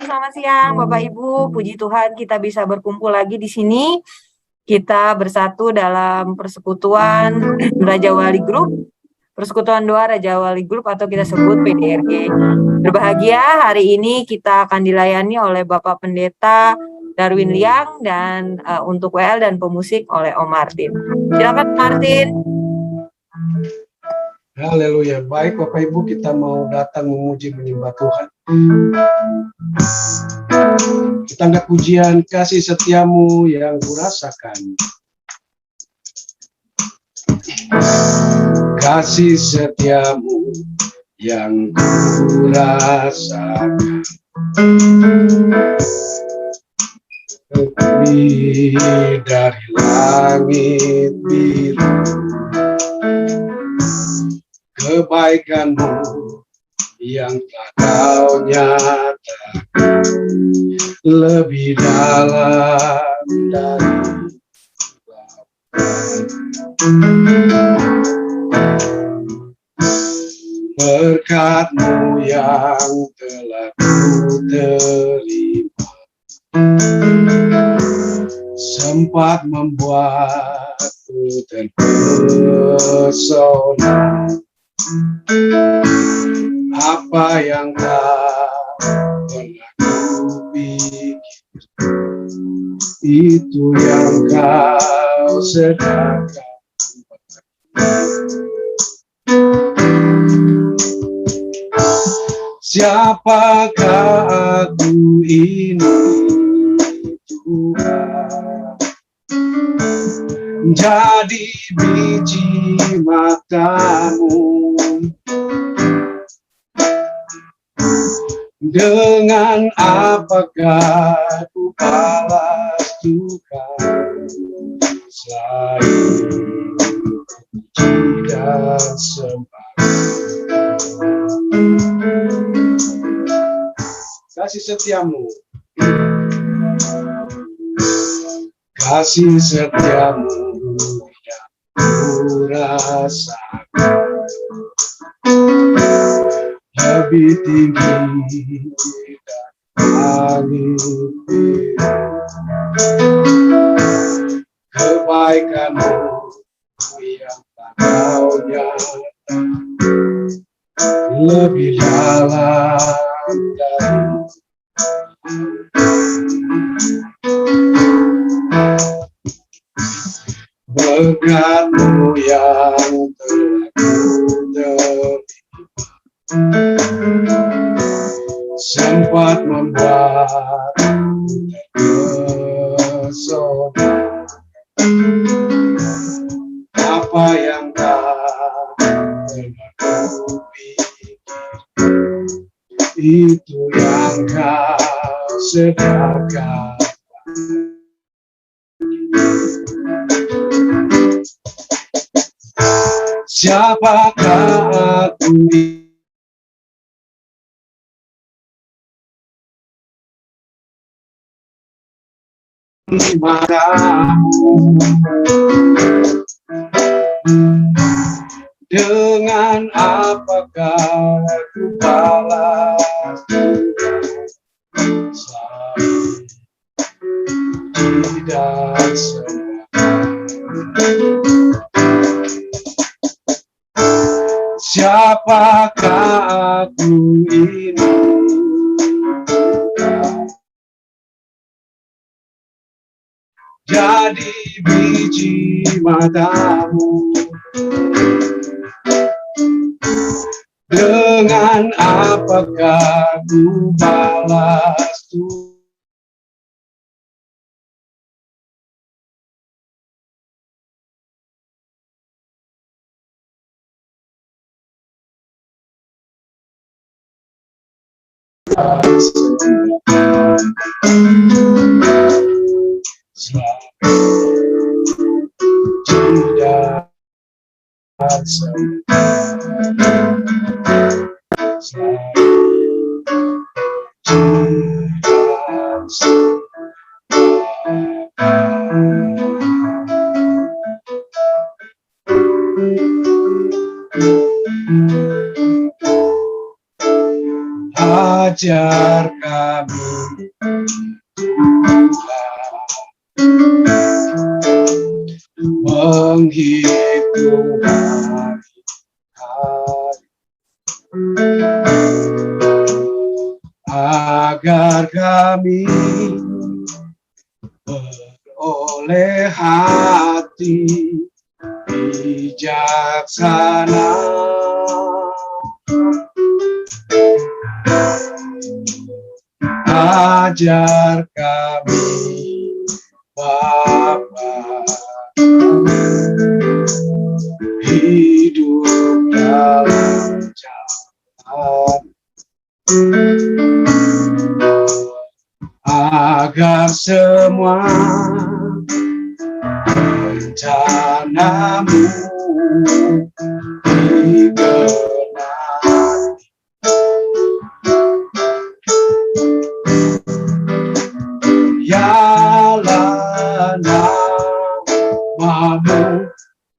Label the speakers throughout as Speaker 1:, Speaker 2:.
Speaker 1: selamat siang Bapak Ibu. Puji Tuhan kita bisa berkumpul lagi di sini. Kita bersatu dalam persekutuan Raja Wali Group, Persekutuan Doa Raja Wali Group atau kita sebut PDRG. Berbahagia hari ini kita akan dilayani oleh Bapak Pendeta Darwin Liang dan untuk WL dan pemusik oleh Om Martin. Silakan Martin.
Speaker 2: Haleluya. Baik Bapak Ibu, kita mau datang memuji menyembah Tuhan. Kita angkat pujian kasih setiamu yang kurasakan. Kasih setiamu yang kurasakan. Lebih dari langit biru. Kebaikanmu yang telah kau nyatakan lebih dalam dari berkat-Mu yang telah ku terima sempat membuatku terpesona. Apa yang tak pernah kupikir, itu yang kau sediakan. Siapakah aku ini, Tuhan? Jadi biji matamu, dengan apakah ku balas Tuhan selain puji dan sembah. Kasih setiamu, kasih setiamu yang kurasakan lebih tinggi dari langit. Kebaikanmu yang tak kau nyatakan lebih dalam dari berkat-Mu yang telah ku terima sempat membuatku terpesona. Apa yang tak pernah kupikir, itu yang kau sediakan. Siapakah aku matamu, dengan apakah ku balas selain tidak sembah. Siapakah aku ini, jadi biji matamu, dengan apakah ku balas Tuhan tidak Ajar kami menghitung hari-hari agar kami beroleh hati bijaksana. Ajar kami Bapa hidup dalam jalan agar semua rencanamu digenapi. Biarlah namamu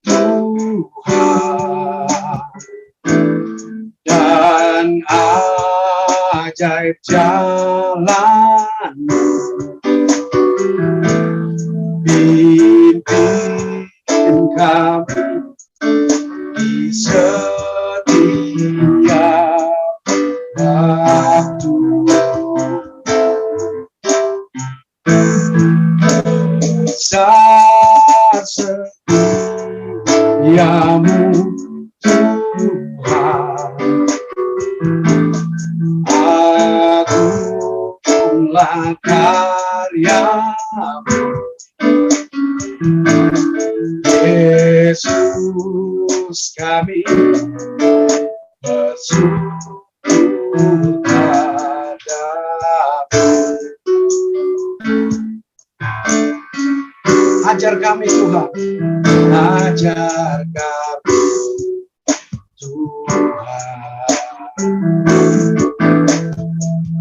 Speaker 2: Tuhan dan ajaib jalan-Mu pimpin kami di setiap waktu. Besar setiamu Tuhan, agunglah karya-Mu. Yesus kami bersyukur padamu. Ajar kami Tuhan, ajar kami Tuhan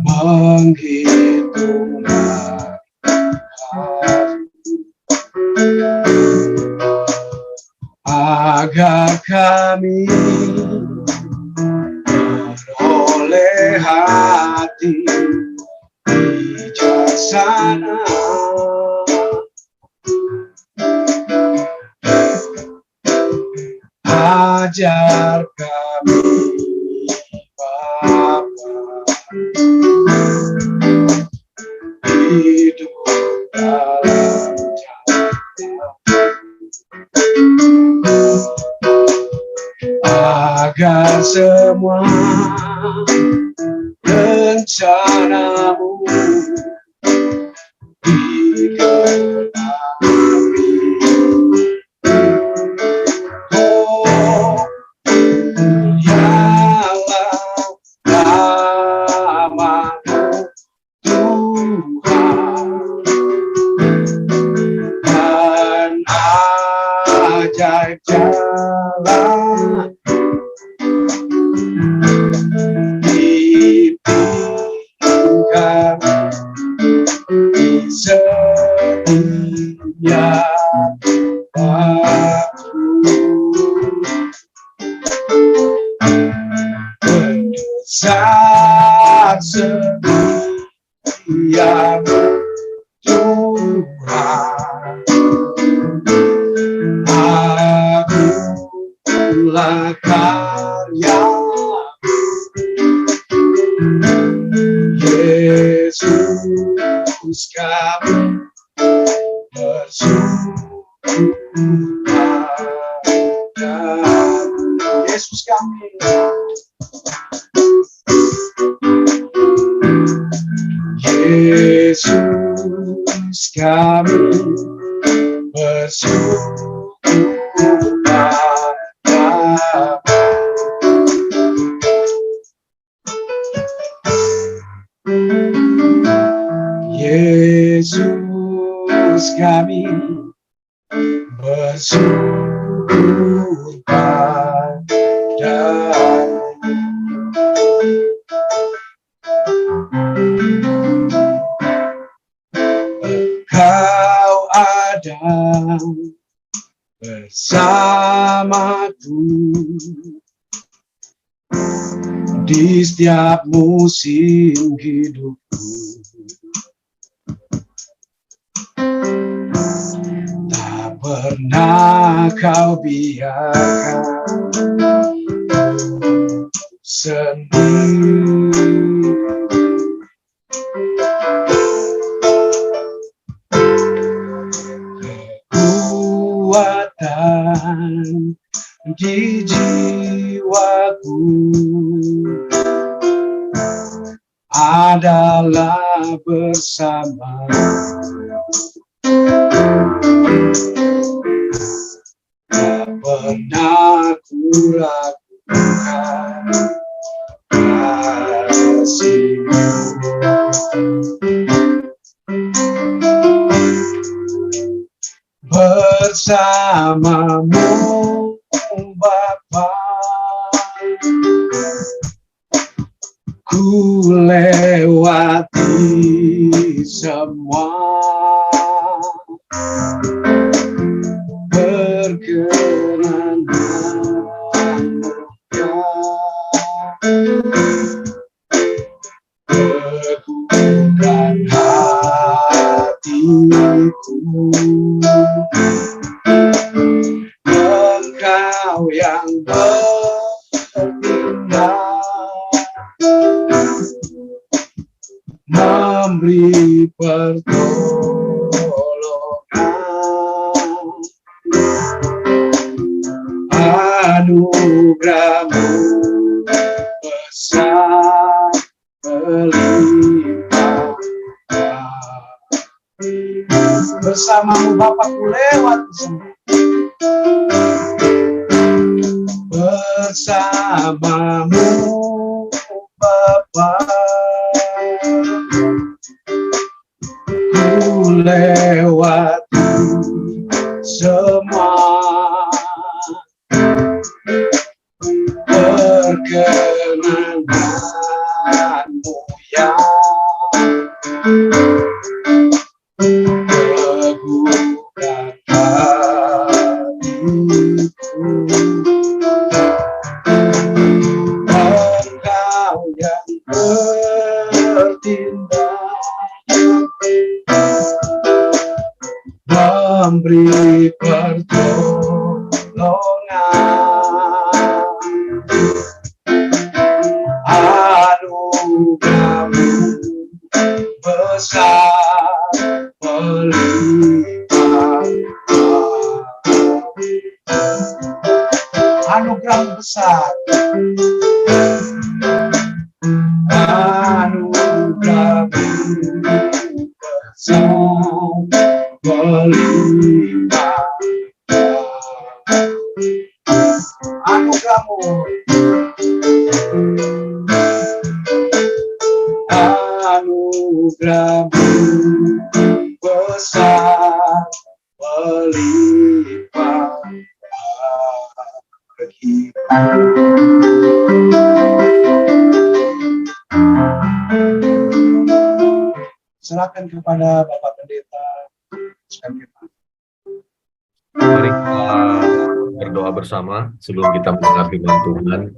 Speaker 2: menghitung hari agar kami beroleh hati bijaksana. Ajar kami Bapa hidup dalam jalan agar semua rencana-Mu digenapi. Oh, biarlah namamu Tuhan dan ajaib jalan pimpin kami di setiap waktu. Besar setiamu Tuhan, agunglah karya-Mu. Yesus kami bersyukur padamu. Yesus kami Yesus kami bersyukur padamu. Yesus kami bersyukur padamu. Engkau ada bersamaku di setiap musim hidupku. Tak pernah kau biarkan sendiri. Kekuatan di jiwaku adalah bersama. Tak pernah ku ragukan kasih-Mu. Bersamamu Bapa, ku lewati semua perkenanan-Mu, teguhkan hatiku. Engkau yang bertindak memberi pertolongan, anugerah-Mu besar berlimpah. Bersama-Mu Bapa ku lewat semua. Bersama-Mu Bapa, ku lewati semua perkenanan-Mu yang teguhkan hatiku. Engkau yang bertindak memberi pertolongan, anugerah-Mu besar berlimpah. Anugerah-Mu besar, anugerah-Mu besar berlimpah. Anugerah-Mu, anugerah-Mu besar berlimpah bagi. Serahkan kepada Bapak Pendeta.
Speaker 3: Mari kita berdoa bersama sebelum kita mendengar firman Tuhan.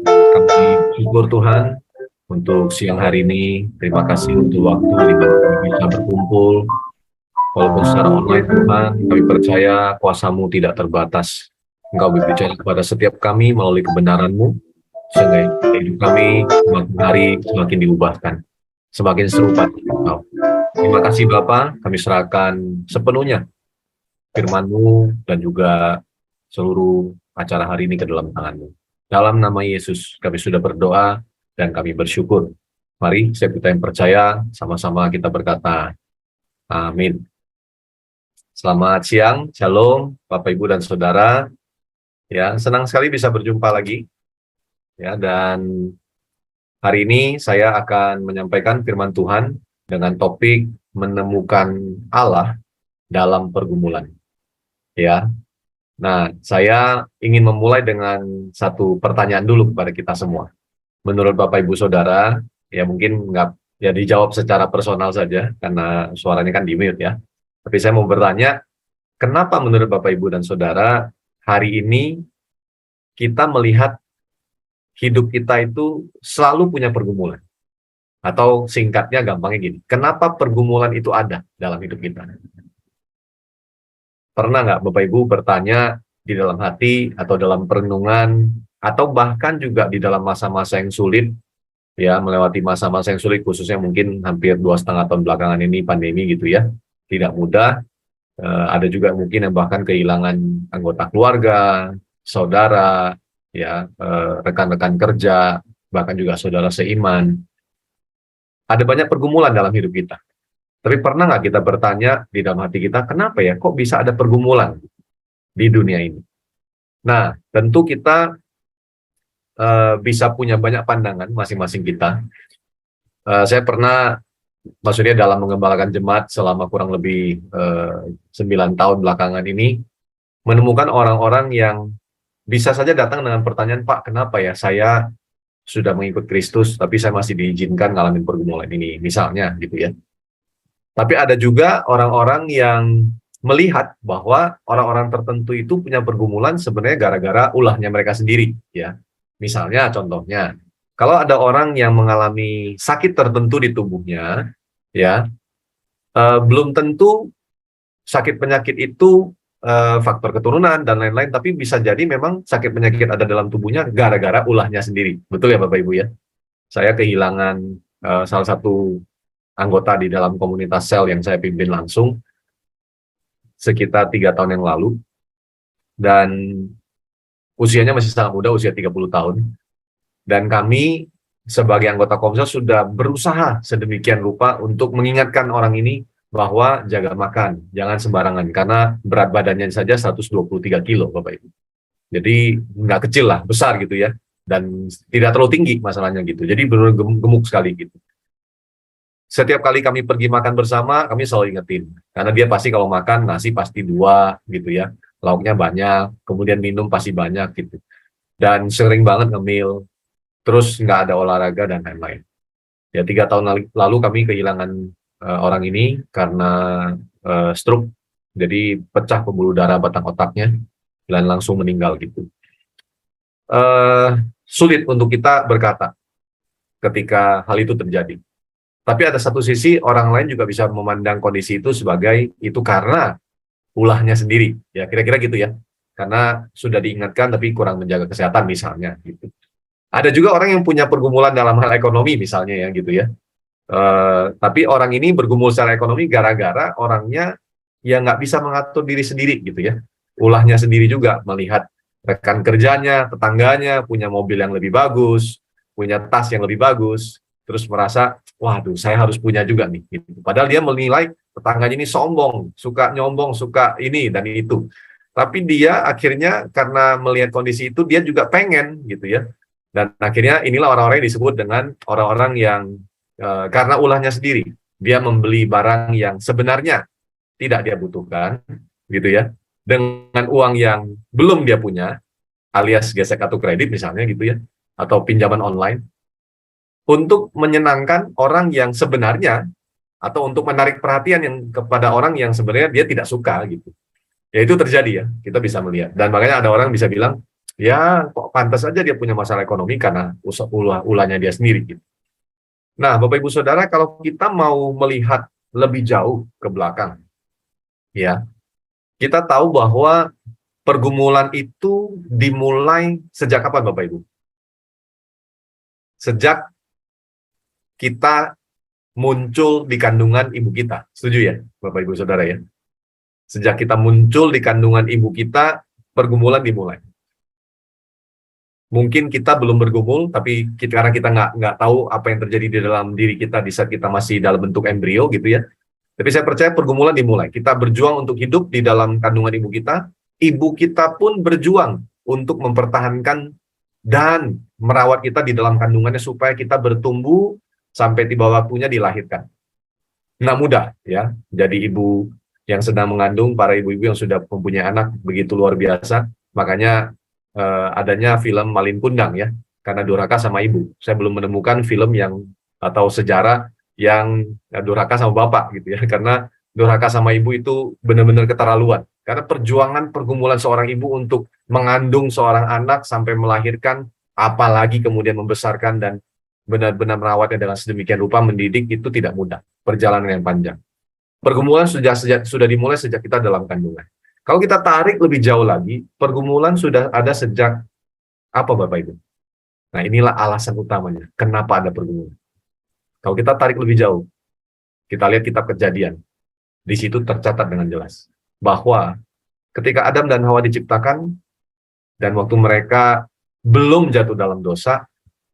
Speaker 3: Kami syukur Tuhan untuk siang hari ini. Terima kasih untuk waktu di mana kami bisa berkumpul. Walaupun secara online Tuhan, kami percaya kuasa-Mu tidak terbatas. Engkau berbicara kepada setiap kami melalui kebenaran-Mu, sehingga hidup kami semakin hari semakin diubahkan, semakin serupa dengan Engkau. Terima kasih Bapa, kami serahkan sepenuhnya firman-Mu dan juga seluruh acara hari ini ke dalam tangan-Mu. Dalam nama Yesus kami sudah berdoa dan kami bersyukur. Mari setiap kita yang percaya sama-sama kita berkata amin. Selamat siang, shalom Bapak Ibu dan Saudara. Ya, senang sekali bisa berjumpa lagi. Ya, dan hari ini saya akan menyampaikan firman Tuhan dengan topik menemukan Allah dalam pergumulan. Ya. Nah, saya ingin memulai dengan satu pertanyaan dulu kepada kita semua. Menurut Bapak Ibu Saudara, ya mungkin nggak ya dijawab secara personal saja karena suaranya kan di-mute ya. Tapi saya mau bertanya, kenapa menurut Bapak Ibu dan Saudara hari ini kita melihat hidup kita itu selalu punya pergumulan. Atau singkatnya gampangnya gini, kenapa pergumulan itu ada dalam hidup kita? Pernah nggak Bapak Ibu bertanya di dalam hati atau dalam perenungan atau bahkan juga di dalam masa-masa yang sulit, ya melewati masa-masa yang sulit khususnya mungkin hampir 2,5 tahun belakangan ini pandemi gitu ya, tidak mudah. Ada juga mungkin yang bahkan kehilangan anggota keluarga, saudara, ya rekan-rekan kerja, bahkan juga saudara seiman. Ada banyak pergumulan dalam hidup kita. Tapi pernah nggak kita bertanya di dalam hati kita, kenapa ya kok bisa ada pergumulan di dunia ini? Nah, tentu kita bisa punya banyak pandangan masing-masing kita. Saya pernah, maksudnya dalam mengembalakan jemaat selama kurang lebih 9 tahun belakangan ini, menemukan orang-orang yang bisa saja datang dengan pertanyaan, Pak, kenapa ya saya sudah mengikut Kristus, tapi saya masih diizinkan ngalamin pergumulan ini, misalnya gitu ya. Tapi ada juga orang-orang yang melihat bahwa orang-orang tertentu itu punya pergumulan sebenarnya gara-gara ulahnya mereka sendiri, ya. Misalnya, contohnya, kalau ada orang yang mengalami sakit tertentu di tubuhnya, ya, belum tentu sakit penyakit itu faktor keturunan dan lain-lain, tapi bisa jadi memang sakit penyakit ada dalam tubuhnya gara-gara ulahnya sendiri. Betul ya Bapak Ibu ya? Saya kehilangan salah satu anggota di dalam komunitas sel yang saya pimpin langsung sekitar 3 tahun yang lalu, dan usianya masih sangat muda, usia 30 tahun, dan kami sebagai anggota Komsel sudah berusaha sedemikian rupa untuk mengingatkan orang ini bahwa jaga makan, jangan sembarangan, karena berat badannya saja 123 kilo Bapak Ibu. Jadi nggak kecil lah, besar gitu ya, dan tidak terlalu tinggi masalahnya gitu, jadi benar-benar gemuk sekali gitu. Setiap kali kami pergi makan bersama, kami selalu ingetin. Karena dia pasti kalau makan, nasi pasti 2, gitu ya. Lauknya banyak, kemudian minum pasti banyak, gitu. Dan sering banget ngemil, terus nggak ada olahraga, dan lain-lain. Ya, 3 tahun lalu kami kehilangan orang ini karena stroke. Jadi pecah pembuluh darah batang otaknya, dan langsung meninggal, gitu. Sulit untuk kita berkata ketika hal itu terjadi. Tapi ada satu sisi orang lain juga bisa memandang kondisi itu sebagai itu karena ulahnya sendiri, ya kira-kira gitu ya. Karena sudah diingatkan tapi kurang menjaga kesehatan misalnya. Gitu. Ada juga orang yang punya pergumulan dalam hal ekonomi misalnya ya gitu ya. Tapi orang ini bergumul secara ekonomi gara-gara orangnya ya nggak bisa mengatur diri sendiri gitu ya. Ulahnya sendiri juga melihat rekan kerjanya, tetangganya punya mobil yang lebih bagus, punya tas yang lebih bagus. Terus merasa, waduh, saya harus punya juga nih. Gitu. Padahal dia menilai tetangganya ini sombong, suka nyombong, suka ini dan itu. Tapi dia akhirnya karena melihat kondisi itu, dia juga pengen gitu ya. Dan akhirnya inilah orang-orang yang disebut dengan orang-orang yang karena ulahnya sendiri, dia membeli barang yang sebenarnya tidak dia butuhkan, gitu ya, dengan uang yang belum dia punya, alias gesek kartu kredit misalnya gitu ya, atau pinjaman online. Untuk menyenangkan orang yang sebenarnya atau untuk menarik perhatian yang kepada orang yang sebenarnya dia tidak suka gitu. Ya itu terjadi ya, kita bisa melihat. Dan makanya ada orang bisa bilang, ya kok pantas aja dia punya masalah ekonomi karena ulahnya dia sendiri gitu. Nah, Bapak Ibu Saudara, kalau kita mau melihat lebih jauh ke belakang, ya, kita tahu bahwa pergumulan itu dimulai sejak kapan Bapak Ibu? Sejak kita muncul di kandungan ibu kita. Setuju ya, Bapak Ibu Saudara ya? Sejak kita muncul di kandungan ibu kita, pergumulan dimulai. Mungkin kita belum bergumul, tapi karena kita nggak tahu apa yang terjadi di dalam diri kita di saat kita masih dalam bentuk embrio gitu ya. Tapi saya percaya pergumulan dimulai. Kita berjuang untuk hidup di dalam kandungan ibu kita pun berjuang untuk mempertahankan dan merawat kita di dalam kandungannya supaya kita bertumbuh sampai tiba waktunya dilahirkan. Nggak mudah ya, jadi ibu yang sedang mengandung, para ibu-ibu yang sudah mempunyai anak begitu luar biasa. Makanya adanya film Malin Kundang ya, karena durhaka sama ibu. Saya belum menemukan film yang atau sejarah yang durhaka sama bapak gitu ya, karena durhaka sama ibu itu benar-benar keterlaluan. Karena perjuangan pergumulan seorang ibu untuk mengandung seorang anak sampai melahirkan apalagi kemudian membesarkan dan benar-benar merawatnya dengan sedemikian rupa, mendidik itu tidak mudah, perjalanan yang panjang. Pergumulan sudah dimulai sejak kita dalam kandungan. Kalau kita tarik lebih jauh lagi, pergumulan sudah ada sejak apa Bapak Ibu? Nah, inilah alasan utamanya kenapa ada pergumulan. Kalau kita tarik lebih jauh, kita lihat kitab Kejadian. Di situ tercatat dengan jelas bahwa ketika Adam dan Hawa diciptakan dan waktu mereka belum jatuh dalam dosa,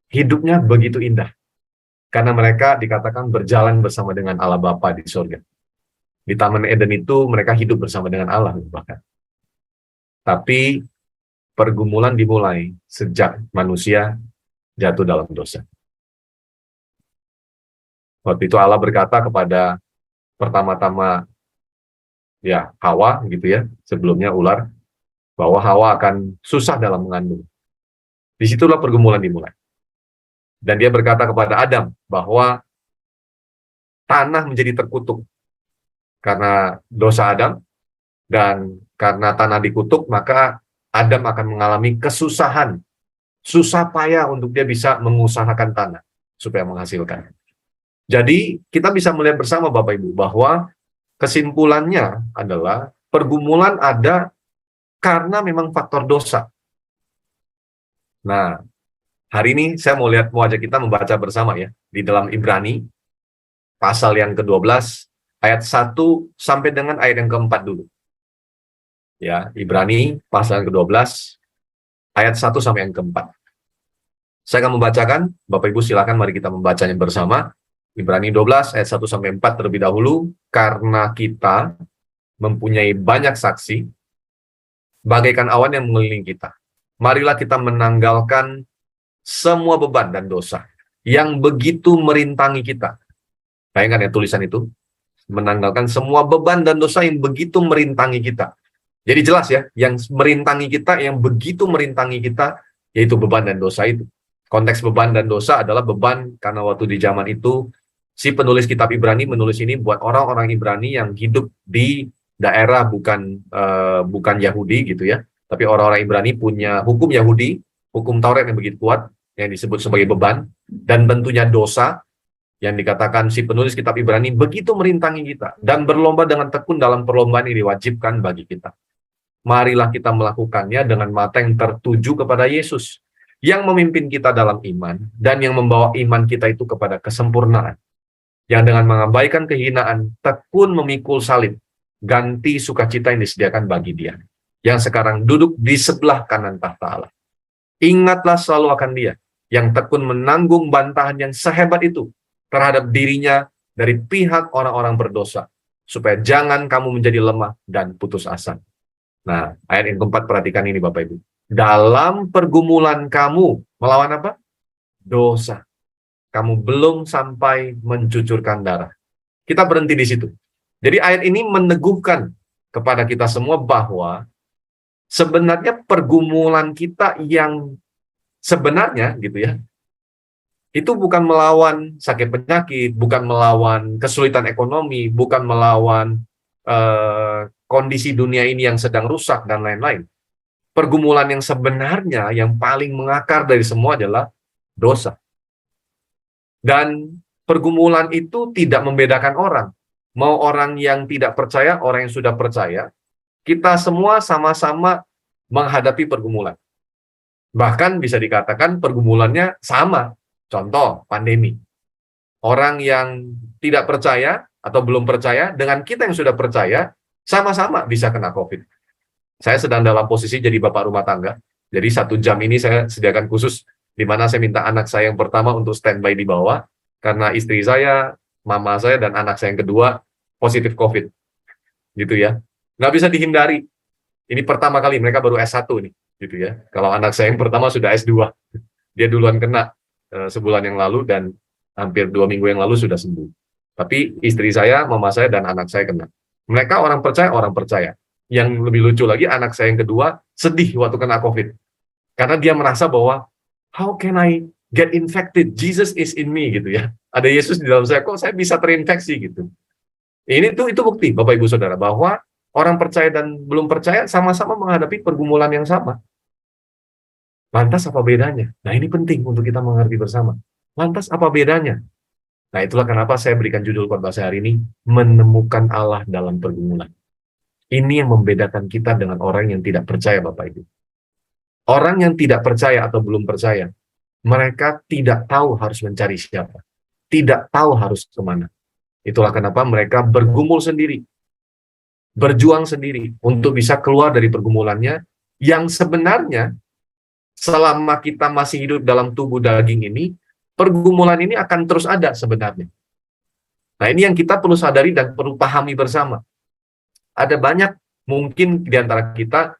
Speaker 3: hidupnya begitu indah. Karena mereka dikatakan berjalan bersama dengan Allah Bapa di surga. Di Taman Eden itu mereka hidup bersama dengan Allah bahkan. Tapi pergumulan dimulai sejak manusia jatuh dalam dosa. Waktu itu Allah berkata kepada pertama-tama ya Hawa gitu ya, sebelumnya ular, bahwa Hawa akan susah dalam mengandung. Disitulah pergumulan dimulai. Dan dia berkata kepada Adam bahwa tanah menjadi terkutuk karena dosa Adam, dan karena tanah dikutuk maka Adam akan mengalami kesusahan, susah payah untuk dia bisa mengusahakan tanah supaya menghasilkan. Jadi kita bisa melihat bersama Bapak Ibu bahwa kesimpulannya adalah pergumulan ada karena memang faktor dosa. Nah, hari ini saya mau ajak kita membaca bersama ya, di dalam Ibrani, pasal yang ke-12, ayat 1 sampai dengan ayat yang ke-4 dulu. Ya, Ibrani, pasal yang ke-12, ayat 1 sampai yang ke-4. Saya akan membacakan, Bapak Ibu silakan mari kita membacanya bersama. Ibrani 12, ayat 1 sampai 4 terlebih dahulu, karena kita mempunyai banyak saksi, bagaikan awan yang mengelilingi kita. Marilah kita menanggalkan semua beban dan dosa yang begitu merintangi kita. Bayangkan ya tulisan itu, menanggalkan semua beban dan dosa yang begitu merintangi kita. Jadi jelas ya, yang merintangi kita, yang begitu merintangi kita, yaitu beban dan dosa itu. Konteks beban dan dosa adalah beban karena waktu di zaman itu, si penulis kitab Ibrani menulis ini buat orang-orang Ibrani yang hidup di daerah bukan Yahudi gitu ya, tapi orang-orang Ibrani punya hukum Yahudi, hukum Taurat yang begitu kuat, yang disebut sebagai beban, dan tentunya dosa, yang dikatakan si penulis kitab Ibrani begitu merintangi kita, dan berlomba dengan tekun dalam perlombaan yang diwajibkan bagi kita. Marilah kita melakukannya dengan mata yang tertuju kepada Yesus, yang memimpin kita dalam iman, dan yang membawa iman kita itu kepada kesempurnaan. Yang dengan mengabaikan kehinaan, tekun memikul salib, ganti sukacita yang disediakan bagi dia, yang sekarang duduk di sebelah kanan tahta Allah. Ingatlah selalu akan dia, yang tekun menanggung bantahan yang sehebat itu terhadap dirinya dari pihak orang-orang berdosa, supaya jangan kamu menjadi lemah dan putus asa. Nah, ayat yang keempat, perhatikan ini Bapak Ibu. Dalam pergumulan kamu melawan apa? Dosa. Kamu belum sampai mencucurkan darah. Kita berhenti di situ. Jadi ayat ini meneguhkan kepada kita semua bahwa sebenarnya pergumulan kita yang sebenarnya gitu ya, itu bukan melawan sakit penyakit, bukan melawan kesulitan ekonomi, bukan melawan kondisi dunia ini yang sedang rusak dan lain-lain. Pergumulan yang sebenarnya yang paling mengakar dari semua adalah dosa. Dan pergumulan itu tidak membedakan orang. Mau orang yang tidak percaya, orang yang sudah percaya, kita semua sama-sama menghadapi pergumulan. Bahkan bisa dikatakan pergumulannya sama. Contoh, pandemi. Orang yang tidak percaya atau belum percaya, dengan kita yang sudah percaya, sama-sama bisa kena COVID. Saya sedang dalam posisi jadi bapak rumah tangga. Jadi 1 jam ini saya sediakan khusus, di mana saya minta anak saya yang pertama untuk standby di bawah, karena istri saya, mama saya, dan anak saya yang kedua positif COVID. Gitu ya. Nggak bisa dihindari. Ini pertama kali, mereka baru S1 nih. Gitu ya. Kalau anak saya yang pertama sudah S2. Dia duluan kena sebulan yang lalu, dan hampir 2 minggu yang lalu sudah sembuh. Tapi istri saya, mama saya, dan anak saya kena. Mereka orang percaya. Yang lebih lucu lagi, anak saya yang kedua sedih waktu kena COVID. Karena dia merasa bahwa, how can I get infected? Jesus is in me, gitu ya. Ada Yesus di dalam saya, kok saya bisa terinfeksi, gitu. Ini itu bukti, Bapak Ibu Saudara, bahwa orang percaya dan belum percaya sama-sama menghadapi pergumulan yang sama. Lantas apa bedanya? Nah, ini penting untuk kita mengerti bersama. Lantas apa bedanya? Nah, itulah kenapa saya berikan judul khotbah saya hari ini, menemukan Allah dalam pergumulan. Ini yang membedakan kita dengan orang yang tidak percaya, Bapak Ibu. Orang yang tidak percaya atau belum percaya, mereka tidak tahu harus mencari siapa. Tidak tahu harus kemana. Itulah kenapa mereka bergumul sendiri, berjuang sendiri untuk bisa keluar dari pergumulannya, yang sebenarnya selama kita masih hidup dalam tubuh daging ini, pergumulan ini akan terus ada sebenarnya. Nah, ini yang kita perlu sadari dan perlu pahami bersama. Ada banyak mungkin di antara kita,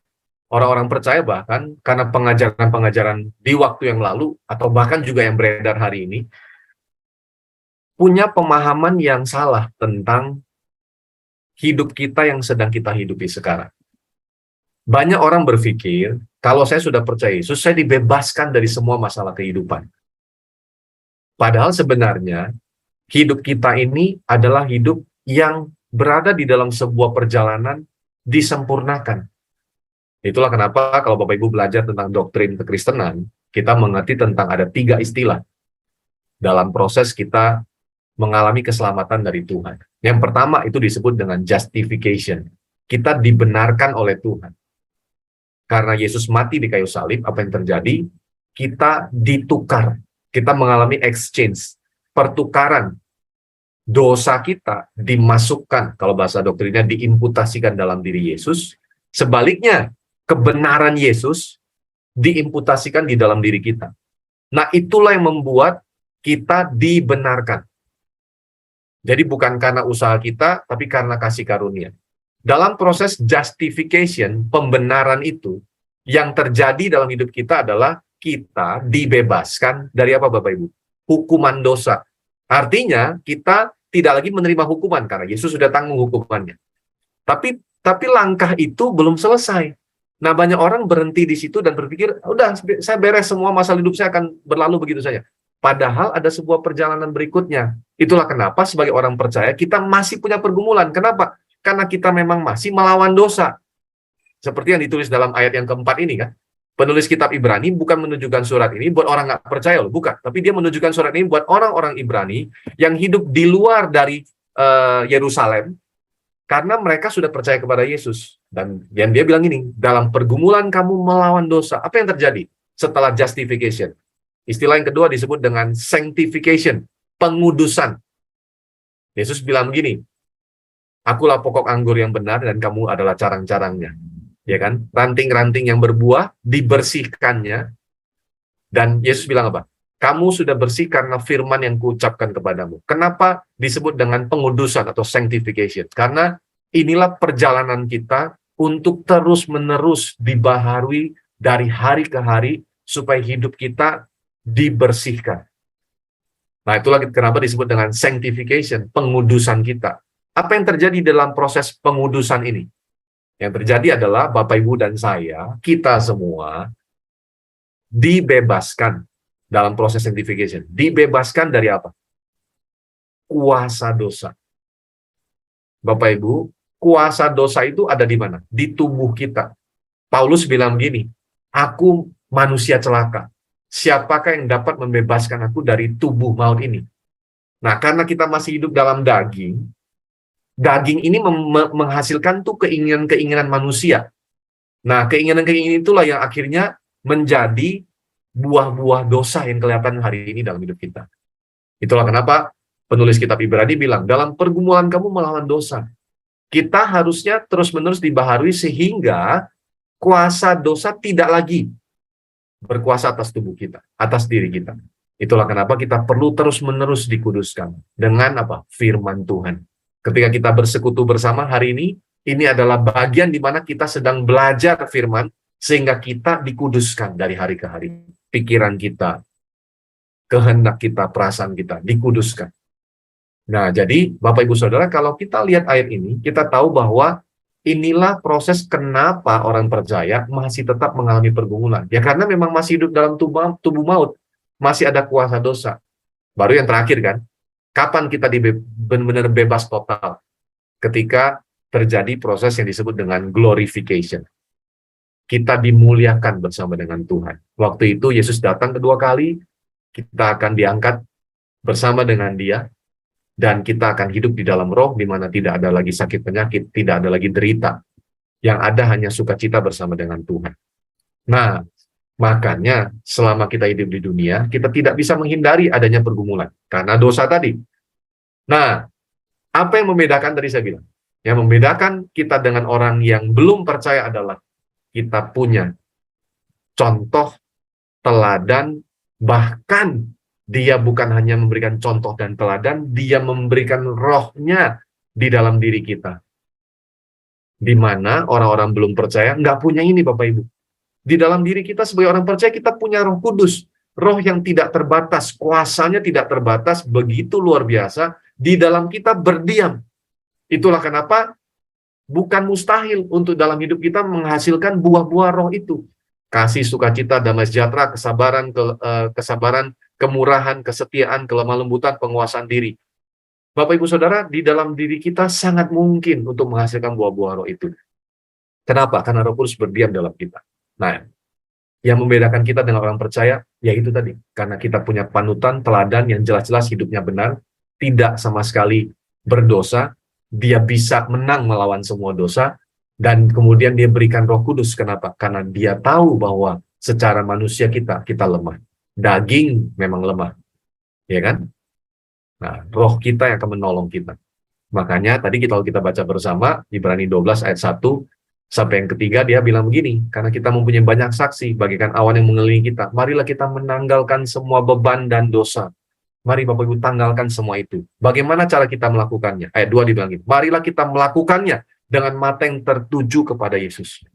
Speaker 3: orang-orang percaya bahkan, karena pengajaran-pengajaran di waktu yang lalu, atau bahkan juga yang beredar hari ini, punya pemahaman yang salah tentang hidup kita yang sedang kita hidupi sekarang. Banyak orang berpikir, kalau saya sudah percaya Yesus, saya dibebaskan dari semua masalah kehidupan. Padahal sebenarnya, hidup kita ini adalah hidup yang berada di dalam sebuah perjalanan disempurnakan. Itulah kenapa kalau Bapak Ibu belajar tentang doktrin kekristenan, kita mengerti tentang ada 3 istilah dalam proses kita mengalami keselamatan dari Tuhan. Yang pertama itu disebut dengan justification. Kita dibenarkan oleh Tuhan. Karena Yesus mati di kayu salib, apa yang terjadi? Kita ditukar. Kita mengalami exchange, pertukaran. Dosa kita dimasukkan, kalau bahasa doktrinnya diimputasikan dalam diri Yesus. Sebaliknya, kebenaran Yesus diimputasikan di dalam diri kita. Nah, itulah yang membuat kita dibenarkan. Jadi bukan karena usaha kita, tapi karena kasih karunia. Dalam proses justification, pembenaran itu, yang terjadi dalam hidup kita adalah kita dibebaskan dari apa, Bapak Ibu? Hukuman dosa. Artinya, kita tidak lagi menerima hukuman, karena Yesus sudah tanggung hukumannya. Tapi langkah itu belum selesai. Nah, banyak orang berhenti di situ dan berpikir, udah, saya beres, semua masalah hidup saya akan berlalu begitu saja. Padahal ada sebuah perjalanan berikutnya. Itulah kenapa sebagai orang percaya kita masih punya pergumulan. Kenapa? Karena kita memang masih melawan dosa. Seperti yang ditulis dalam ayat yang keempat ini kan. Penulis kitab Ibrani bukan menunjukkan surat ini buat orang nggak percaya loh, bukan. Tapi dia menunjukkan surat ini buat orang-orang Ibrani yang hidup di luar dari Yerusalem, karena mereka sudah percaya kepada Yesus. Dan dia bilang ini, dalam pergumulan kamu melawan dosa. Apa yang terjadi setelah justification? Istilah yang kedua disebut dengan sanctification, pengudusan. Yesus bilang begini, akulah pokok anggur yang benar dan kamu adalah carang-carangnya. Ya kan? Ranting-ranting yang berbuah dibersihkannya. Dan Yesus bilang apa? Kamu sudah bersih karena firman yang kuucapkan kepadamu. Kenapa disebut dengan pengudusan atau sanctification? Karena inilah perjalanan kita untuk terus-menerus dibaharui dari hari ke hari supaya hidup kita dibersihkan. Nah, itulah kenapa disebut dengan sanctification, pengudusan kita. Apa yang terjadi dalam proses pengudusan ini? Yang terjadi adalah Bapak, Ibu, dan saya, kita semua dibebaskan dalam proses sanctification. Dibebaskan dari apa? Kuasa dosa. Bapak, Ibu, kuasa dosa itu ada di mana? Di tubuh kita. Paulus bilang begini, aku manusia celaka. Siapakah yang dapat membebaskan aku dari tubuh maut ini? Nah, karena kita masih hidup dalam daging ini menghasilkan tuh keinginan-keinginan manusia. Nah, keinginan-keinginan itulah yang akhirnya menjadi buah-buah dosa yang kelihatan hari ini dalam hidup kita. Itulah kenapa penulis kitab Ibrani bilang, dalam pergumulan kamu melawan dosa. Kita harusnya terus-menerus dibaharui sehingga kuasa dosa tidak lagi berkuasa atas tubuh kita, atas diri kita. Itulah kenapa kita perlu terus-menerus dikuduskan dengan apa? Firman Tuhan. Ketika kita bersekutu bersama hari ini adalah bagian di mana kita sedang belajar firman, sehingga kita dikuduskan dari hari ke hari. Pikiran kita, kehendak kita, perasaan kita, dikuduskan. Nah, jadi Bapak, Ibu, Saudara, kalau kita lihat ayat ini, kita tahu bahwa inilah proses kenapa orang percaya masih tetap mengalami pergumulan. Ya karena memang masih hidup dalam tubuh maut, masih ada kuasa dosa. Baru yang terakhir kan, kapan kita benar-benar bebas total? Ketika terjadi proses yang disebut dengan glorification. kita dimuliakan bersama dengan Tuhan. Waktu itu Yesus datang kedua kali, kita akan diangkat bersama dengan Dia, dan kita akan hidup di dalam roh, di mana tidak ada lagi sakit penyakit, tidak ada lagi derita. Yang ada hanya sukacita bersama dengan Tuhan. Nah, makanya selama kita hidup di dunia, kita tidak bisa menghindari adanya pergumulan, karena dosa tadi. Nah, apa yang membedakan tadi saya bilang? Yang membedakan kita dengan orang yang belum percaya adalah kita punya contoh, teladan, bahkan dia bukan hanya memberikan contoh dan teladan, dia memberikan rohnya di dalam diri kita. Di mana orang-orang belum percaya nggak punya ini, Bapak Ibu. Di dalam diri kita sebagai orang percaya, kita punya Roh Kudus. Roh yang tidak terbatas, kuasanya tidak terbatas, begitu luar biasa, di dalam kita berdiam. Itulah kenapa bukan mustahil untuk dalam hidup kita menghasilkan buah-buah roh itu. Kasih, sukacita, damai sejahtera, kesabaran, kemurahan, kesetiaan, kelemah lembutan, penguasaan diri. Bapak Ibu Saudara, di dalam diri kita sangat mungkin untuk menghasilkan buah-buah roh itu. Kenapa? Karena Roh Kudus berdiam dalam kita. Nah, yang membedakan kita dengan orang percaya, yaitu tadi. Karena kita punya panutan, teladan yang jelas-jelas hidupnya benar, tidak sama sekali berdosa, dia bisa menang melawan semua dosa, dan kemudian dia berikan Roh Kudus. Kenapa? Karena dia tahu bahwa secara manusia kita lemah. Daging memang lemah. Ya kan? Nah, roh kita yang akan menolong kita. Makanya tadi kalau kita baca bersama, Ibrani 12 ayat 1, sampai yang ketiga dia bilang begini, karena kita mempunyai banyak saksi, bagaikan awan yang mengelilingi kita, marilah kita menanggalkan semua beban dan dosa. Mari Bapak Ibu tanggalkan semua itu. Bagaimana cara kita melakukannya? Ayat 2 dibilang gitu, marilah kita melakukannya dengan mata yang tertuju kepada Yesus.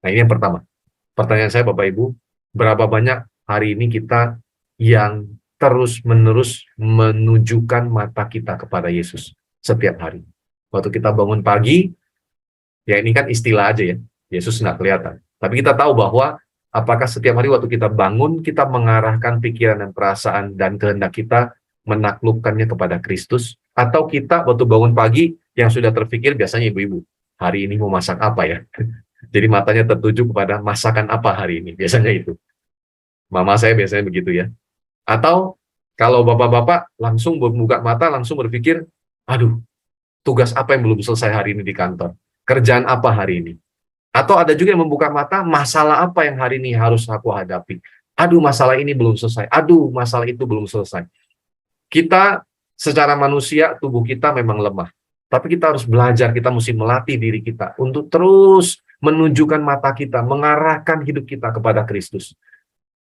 Speaker 3: Nah, ini yang pertama. Pertanyaan saya Bapak Ibu, berapa banyak hari ini kita yang terus-menerus menunjukkan mata kita kepada Yesus setiap hari? Waktu kita bangun pagi, ya ini kan istilah aja ya, Yesus nggak kelihatan. Tapi kita tahu bahwa apakah setiap hari waktu kita bangun, kita mengarahkan pikiran dan perasaan dan kehendak kita menaklukkannya kepada Kristus? Atau kita waktu bangun pagi, yang sudah terpikir biasanya ibu-ibu, hari ini mau masak apa ya? Jadi matanya tertuju kepada masakan apa hari ini, biasanya itu. Mama saya biasanya begitu ya. Atau kalau bapak-bapak langsung membuka mata, langsung berpikir, aduh, tugas apa yang belum selesai hari ini di kantor? Kerjaan apa hari ini? Atau ada juga yang membuka mata, masalah apa yang hari ini harus aku hadapi? Aduh, masalah ini belum selesai. Aduh, masalah itu belum selesai. Kita secara manusia, tubuh kita memang lemah. Tapi kita harus belajar, kita mesti melatih diri kita untuk terus menunjukkan mata kita, mengarahkan hidup kita kepada Kristus.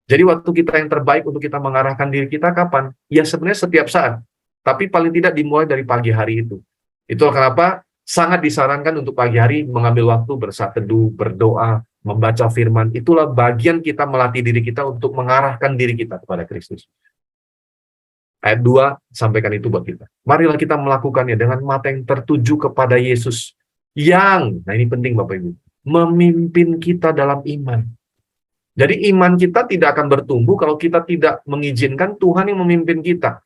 Speaker 3: Jadi waktu kita yang terbaik untuk kita mengarahkan diri kita kapan? Ya sebenarnya setiap saat. Tapi paling tidak dimulai dari pagi hari itu. Itulah kenapa sangat disarankan untuk pagi hari mengambil waktu bersaat teduh, berdoa, membaca firman. Itulah bagian kita melatih diri kita untuk mengarahkan diri kita kepada Kristus. Ayat 2 sampaikan itu buat kita. Marilah kita melakukannya dengan mata yang tertuju kepada Yesus. Yang, nah ini penting Bapak Ibu, memimpin kita dalam iman. Jadi iman kita tidak akan bertumbuh kalau kita tidak mengizinkan Tuhan yang memimpin kita.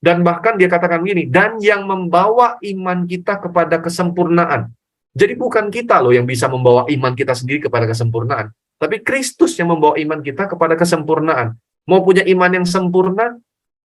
Speaker 3: Dan bahkan dia katakan begini, dan yang membawa iman kita kepada kesempurnaan. Jadi bukan kita loh yang bisa membawa iman kita sendiri kepada kesempurnaan. Tapi Kristus yang membawa iman kita kepada kesempurnaan. Mau punya iman yang sempurna,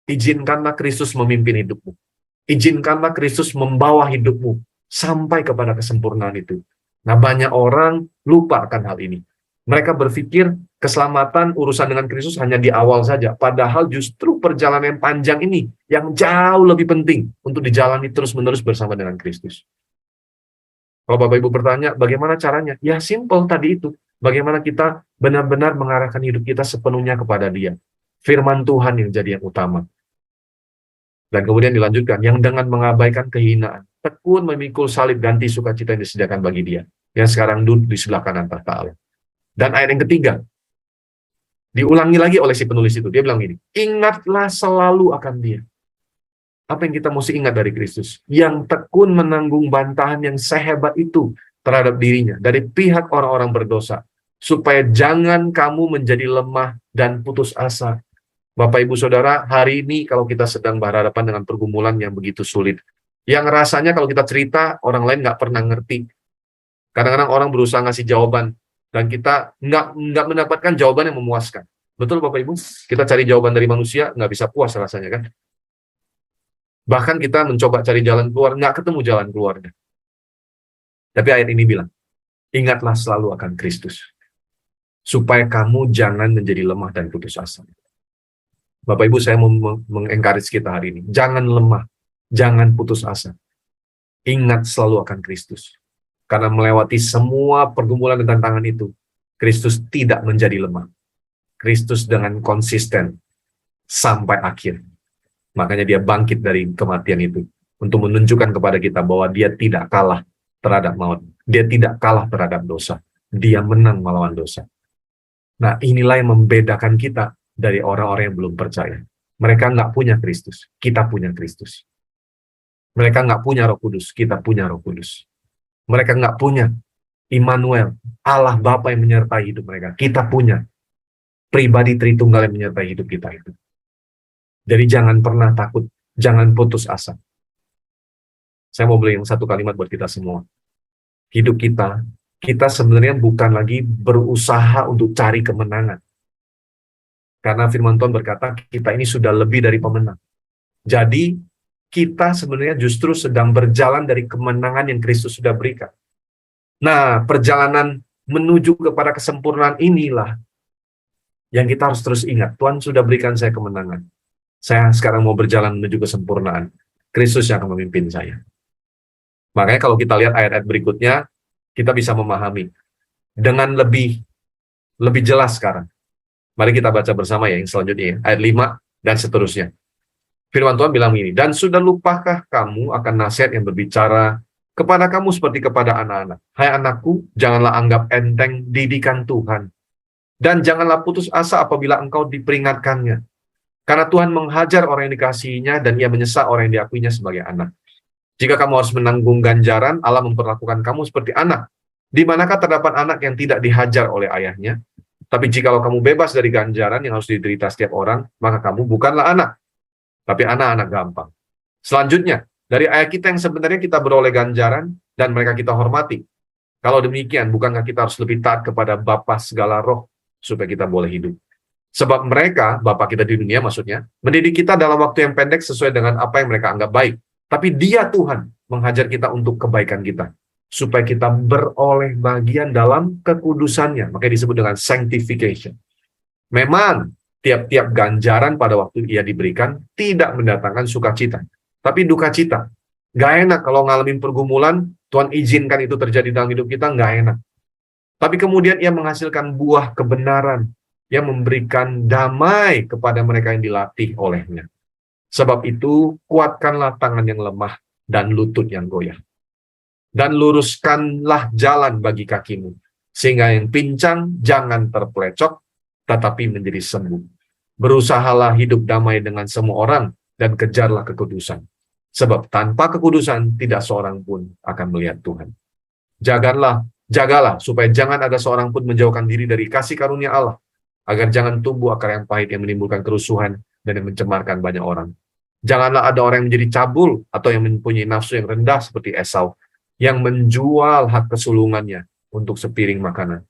Speaker 3: izinkanlah Kristus memimpin hidupmu. Izinkanlah Kristus membawa hidupmu sampai kepada kesempurnaan itu. Nah, banyak orang lupa akan hal ini. Mereka berpikir keselamatan urusan dengan Kristus hanya di awal saja. Padahal justru perjalanan yang panjang ini yang jauh lebih penting untuk dijalani terus-menerus bersama dengan Kristus. Kalau Bapak Ibu bertanya, bagaimana caranya? Ya simple tadi itu. Bagaimana kita benar-benar mengarahkan hidup kita sepenuhnya kepada Dia. Firman Tuhan yang jadi yang utama. Dan kemudian dilanjutkan, yang dengan mengabaikan kehinaan, tekun memikul salib ganti sukacita yang disediakan bagi Dia. Yang sekarang duduk di sebelah kanan tahta Allah. Dan ayat yang ketiga, diulangi lagi oleh si penulis itu. Dia bilang gini, ingatlah selalu akan Dia. Apa yang kita mesti ingat dari Kristus? Yang tekun menanggung bantahan yang sehebat itu terhadap dirinya dari pihak orang-orang berdosa. Supaya jangan kamu menjadi lemah dan putus asa. Bapak Ibu Saudara, hari ini kalau kita sedang berhadapan dengan pergumulan yang begitu sulit, yang rasanya kalau kita cerita, orang lain nggak pernah ngerti. Kadang-kadang orang berusaha ngasih jawaban, dan kita nggak mendapatkan jawaban yang memuaskan. Betul Bapak Ibu? Kita cari jawaban dari manusia, nggak bisa puas rasanya kan? Bahkan kita mencoba cari jalan keluar, nggak ketemu jalan keluarnya. Tapi ayat ini bilang, ingatlah selalu akan Kristus, supaya kamu jangan menjadi lemah dan putus asa. Bapak Ibu, saya mau mengencourage kita hari ini. Jangan lemah, jangan putus asa. Ingat selalu akan Kristus. Karena melewati semua pergumulan dan tantangan itu, Kristus tidak menjadi lemah. Kristus dengan konsisten sampai akhir. Makanya dia bangkit dari kematian itu untuk menunjukkan kepada kita bahwa dia tidak kalah terhadap maut. Dia tidak kalah terhadap dosa. Dia menang melawan dosa. Nah, inilah yang membedakan kita dari orang-orang yang belum percaya. Mereka nggak punya Kristus. Kita punya Kristus. Mereka nggak punya Roh Kudus. Kita punya Roh Kudus. Mereka nggak punya Immanuel, Allah Bapa yang menyertai hidup mereka. Kita punya pribadi Tritunggal yang menyertai hidup kita itu. Jadi jangan pernah takut, jangan putus asa. Saya mau beli yang satu kalimat buat kita semua. Hidup kita sebenarnya bukan lagi berusaha untuk cari kemenangan. Karena firman Tuhan berkata, kita ini sudah lebih dari pemenang. Jadi, kita sebenarnya justru sedang berjalan dari kemenangan yang Kristus sudah berikan. Nah, perjalanan menuju kepada kesempurnaan inilah yang kita harus terus ingat. Tuhan sudah berikan saya kemenangan. Saya sekarang mau berjalan menuju kesempurnaan. Kristus yang akan memimpin saya. Makanya kalau kita lihat ayat-ayat berikutnya, kita bisa memahami dengan lebih jelas sekarang. Mari kita baca bersama ya yang selanjutnya, ayat 5 dan seterusnya. Firman Tuhan bilang ini, dan sudah lupakah kamu akan nasihat yang berbicara kepada kamu seperti kepada anak-anak? Hai anakku, janganlah anggap enteng didikan Tuhan. Dan janganlah putus asa apabila engkau diperingatkannya. Karena Tuhan menghajar orang yang dikasihinya dan ia menyesa orang yang diakuinya sebagai anak. Jika kamu harus menanggung ganjaran, Allah memperlakukan kamu seperti anak. Di manakah terdapat anak yang tidak dihajar oleh ayahnya? Tapi jikalau kamu bebas dari ganjaran yang harus diderita setiap orang, maka kamu bukanlah anak. Tapi anak-anak gampang. Selanjutnya, dari ayat kita yang sebenarnya kita beroleh ganjaran dan mereka kita hormati. Kalau demikian, bukankah kita harus lebih taat kepada Bapa segala roh supaya kita boleh hidup? Sebab mereka, Bapa kita di dunia maksudnya, mendidik kita dalam waktu yang pendek sesuai dengan apa yang mereka anggap baik. Tapi dia Tuhan menghajar kita untuk kebaikan kita. Supaya kita beroleh bagian dalam kekudusannya. Makanya disebut dengan sanctification. Memang, tiap-tiap ganjaran pada waktu ia diberikan tidak mendatangkan sukacita, tapi duka cita. Gak enak kalau ngalamin pergumulan, Tuhan izinkan itu terjadi dalam hidup kita, gak enak. Tapi kemudian ia menghasilkan buah kebenaran yang memberikan damai kepada mereka yang dilatih olehnya. Sebab itu, kuatkanlah tangan yang lemah dan lutut yang goyah. Dan luruskanlah jalan bagi kakimu, sehingga yang pincang jangan terpelecok, tetapi menjadi sembuh. Berusahalah hidup damai dengan semua orang dan kejarlah kekudusan. Sebab tanpa kekudusan tidak seorang pun akan melihat Tuhan. Jagalah supaya jangan ada seorang pun menjauhkan diri dari kasih karunia Allah, agar jangan tumbuh akar yang pahit yang menimbulkan kerusuhan dan yang mencemarkan banyak orang. Janganlah ada orang yang menjadi cabul atau yang mempunyai nafsu yang rendah seperti Esau, yang menjual hak kesulungannya untuk sepiring makanan.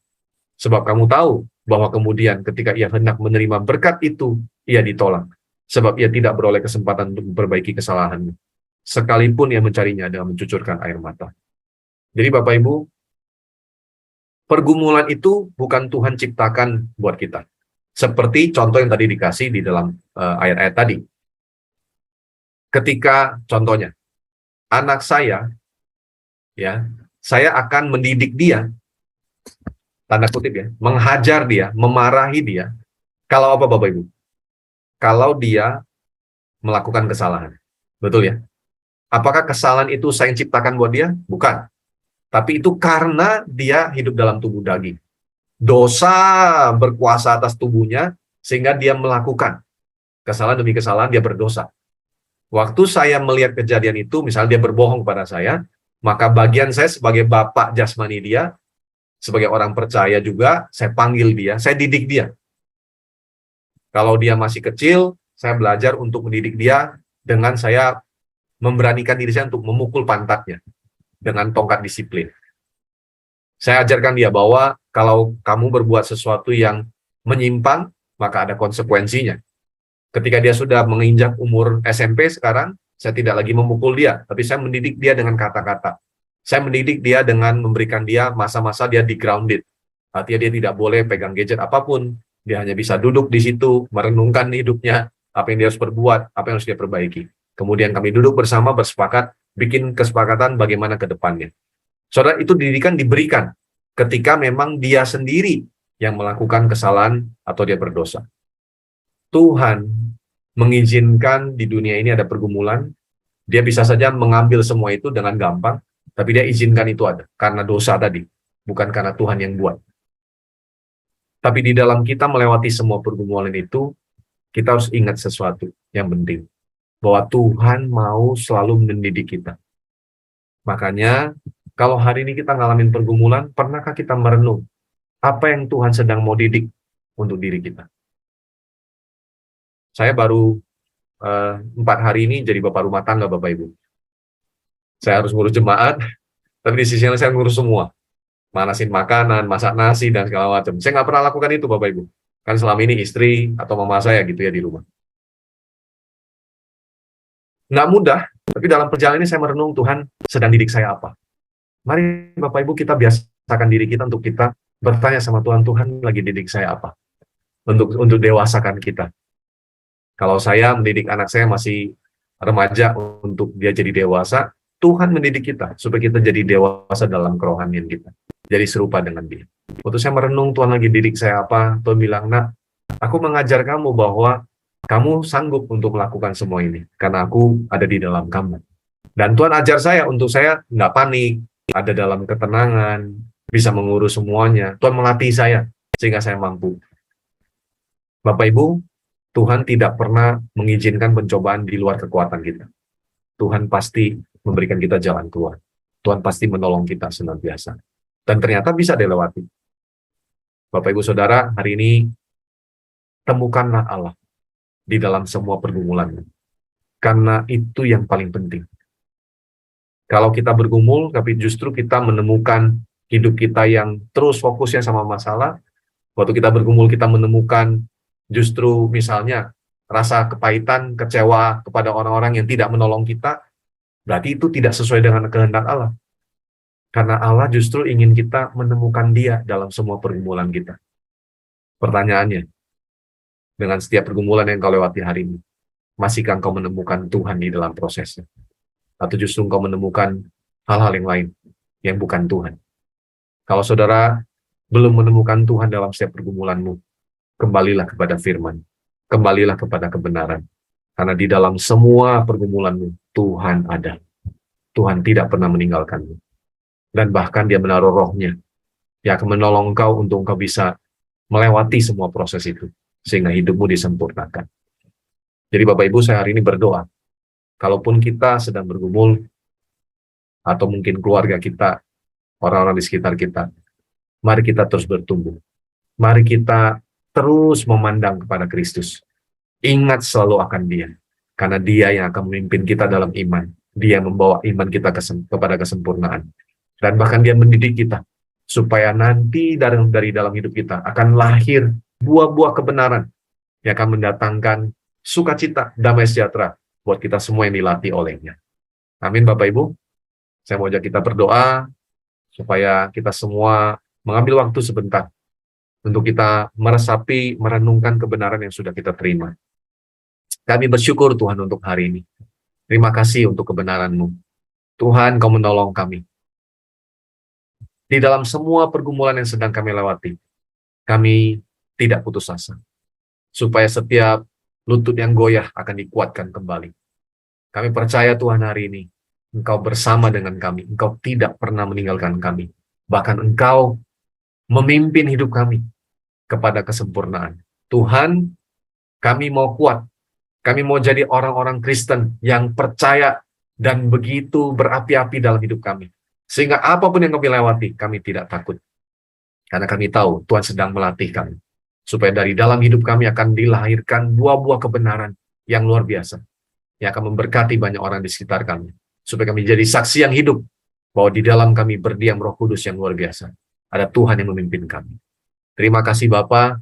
Speaker 3: Sebab kamu tahu bahwa kemudian ketika ia hendak menerima berkat itu, ia ditolak. Sebab ia tidak beroleh kesempatan untuk memperbaiki kesalahannya. Sekalipun ia mencarinya dengan mencucurkan air mata. Jadi Bapak Ibu, pergumulan itu bukan Tuhan ciptakan buat kita. Seperti contoh yang tadi dikasih di dalam ayat-ayat tadi. Ketika contohnya, anak saya, ya, saya akan mendidik dia, tanda kutip ya, menghajar dia, memarahi dia. Kalau apa Bapak Ibu? Kalau dia melakukan kesalahan. Betul ya? Apakah kesalahan itu saya yang ciptakan buat dia? Bukan. Tapi itu karena dia hidup dalam tubuh daging. Dosa berkuasa atas tubuhnya, sehingga dia melakukan kesalahan demi kesalahan, dia berdosa. Waktu saya melihat kejadian itu, misalnya dia berbohong kepada saya, maka bagian saya sebagai bapak jasmani dia, sebagai orang percaya juga, saya panggil dia, saya didik dia. Kalau dia masih kecil, saya belajar untuk mendidik dia dengan saya memberanikan diri saya untuk memukul pantatnya dengan tongkat disiplin. Saya ajarkan dia bahwa kalau kamu berbuat sesuatu yang menyimpang, maka ada konsekuensinya. Ketika dia sudah menginjak umur SMP sekarang, saya tidak lagi memukul dia, tapi saya mendidik dia dengan kata-kata. Saya mendidik dia dengan memberikan dia masa-masa dia di grounded. Artinya dia tidak boleh pegang gadget apapun. Dia hanya bisa duduk di situ, merenungkan hidupnya, apa yang dia harus berbuat, apa yang harus dia perbaiki. Kemudian kami duduk bersama, bersepakat, bikin kesepakatan bagaimana ke depannya. Saudara, itu didikan diberikan ketika memang dia sendiri yang melakukan kesalahan atau dia berdosa. Tuhan mengizinkan di dunia ini ada pergumulan, dia bisa saja mengambil semua itu dengan gampang, tapi dia izinkan itu ada, karena dosa tadi, bukan karena Tuhan yang buat. Tapi di dalam kita melewati semua pergumulan itu, kita harus ingat sesuatu yang penting, bahwa Tuhan mau selalu mendidik kita. Makanya, kalau hari ini kita ngalamin pergumulan, pernahkah kita merenung apa yang Tuhan sedang mau didik untuk diri kita? Saya baru 4 hari ini jadi bapak rumah tangga, Bapak Ibu. Saya harus ngurus jemaat, tapi di sisi lain saya ngurus semua. Manasin makanan, masak nasi, dan segala macam. Saya nggak pernah lakukan itu, Bapak Ibu. Kan selama ini istri atau mama saya gitu ya di rumah. Nggak mudah, tapi dalam perjalanan ini saya merenung Tuhan sedang didik saya apa. Mari Bapak Ibu kita biasakan diri kita untuk kita bertanya sama Tuhan, Tuhan lagi didik saya apa? Untuk dewasakan kita. Kalau saya mendidik anak saya masih remaja untuk dia jadi dewasa, Tuhan mendidik kita supaya kita jadi dewasa dalam kerohanian kita. Jadi serupa dengan dia. Waktu saya merenung Tuhan lagi didik saya apa, Tuhan bilang, nak, aku mengajar kamu bahwa kamu sanggup untuk melakukan semua ini, karena aku ada di dalam kamu. Dan Tuhan ajar saya untuk saya nggak panik, ada dalam ketenangan, bisa mengurus semuanya. Tuhan melatih saya, sehingga saya mampu. Bapak Ibu, Tuhan tidak pernah mengizinkan pencobaan di luar kekuatan kita. Tuhan pasti memberikan kita jalan keluar. Tuhan pasti menolong kita senantiasa. Dan ternyata bisa dilewati. Bapak Ibu Saudara, hari ini temukanlah Allah di dalam semua pergumulan. Karena itu yang paling penting. Kalau kita bergumul, tapi justru kita menemukan hidup kita yang terus fokusnya sama masalah, waktu kita bergumul kita menemukan justru misalnya rasa kepahitan, kecewa kepada orang-orang yang tidak menolong kita, berarti itu tidak sesuai dengan kehendak Allah. Karena Allah justru ingin kita menemukan Dia dalam semua pergumulan kita. Pertanyaannya, dengan setiap pergumulan yang kau lewati hari ini, masihkah engkau menemukan Tuhan di dalam prosesnya? Atau justru engkau menemukan hal-hal yang lain yang bukan Tuhan? Kalau saudara belum menemukan Tuhan dalam setiap pergumulanmu, kembalilah kepada firman, kembalilah kepada kebenaran. Karena di dalam semua pergumulanmu, Tuhan ada. Tuhan tidak pernah meninggalkanmu. Dan bahkan Dia menaruh rohnya, yang akan menolong engkau untuk engkau bisa melewati semua proses itu, sehingga hidupmu disempurnakan. Jadi Bapak Ibu, saya hari ini berdoa, kalaupun kita sedang bergumul, atau mungkin keluarga kita, orang-orang di sekitar kita, mari kita terus bertumbuh. Mari kita terus memandang kepada Kristus. Ingat selalu akan Dia. Karena Dia yang akan memimpin kita dalam iman. Dia yang membawa iman kita kepada kesempurnaan. Dan bahkan Dia mendidik kita. Supaya nanti dari dalam hidup kita akan lahir buah-buah kebenaran. Yang akan mendatangkan sukacita, damai sejahtera. Buat kita semua yang dilatih olehnya. Amin Bapak Ibu. Saya mau ajak kita berdoa. Supaya kita semua mengambil waktu sebentar untuk kita meresapi, merenungkan kebenaran yang sudah kita terima. Kami bersyukur Tuhan untuk hari ini. Terima kasih untuk kebenaran-Mu. Tuhan, Kau menolong kami. Di dalam semua pergumulan yang sedang kami lewati, kami tidak putus asa. Supaya setiap lutut yang goyah akan dikuatkan kembali. Kami percaya Tuhan hari ini, Engkau bersama dengan kami. Engkau tidak pernah meninggalkan kami. Bahkan Engkau memimpin hidup kami kepada kesempurnaan. Tuhan, kami mau kuat. Kami mau jadi orang-orang Kristen yang percaya dan begitu berapi-api dalam hidup kami. Sehingga apapun yang kami lewati, kami tidak takut. Karena kami tahu Tuhan sedang melatih kami. Supaya dari dalam hidup kami akan dilahirkan buah-buah kebenaran yang luar biasa. Yang akan memberkati banyak orang di sekitar kami. Supaya kami jadi saksi yang hidup. Bahwa di dalam kami berdiam Roh Kudus yang luar biasa. ada Tuhan yang memimpin kami. Terima kasih Bapa,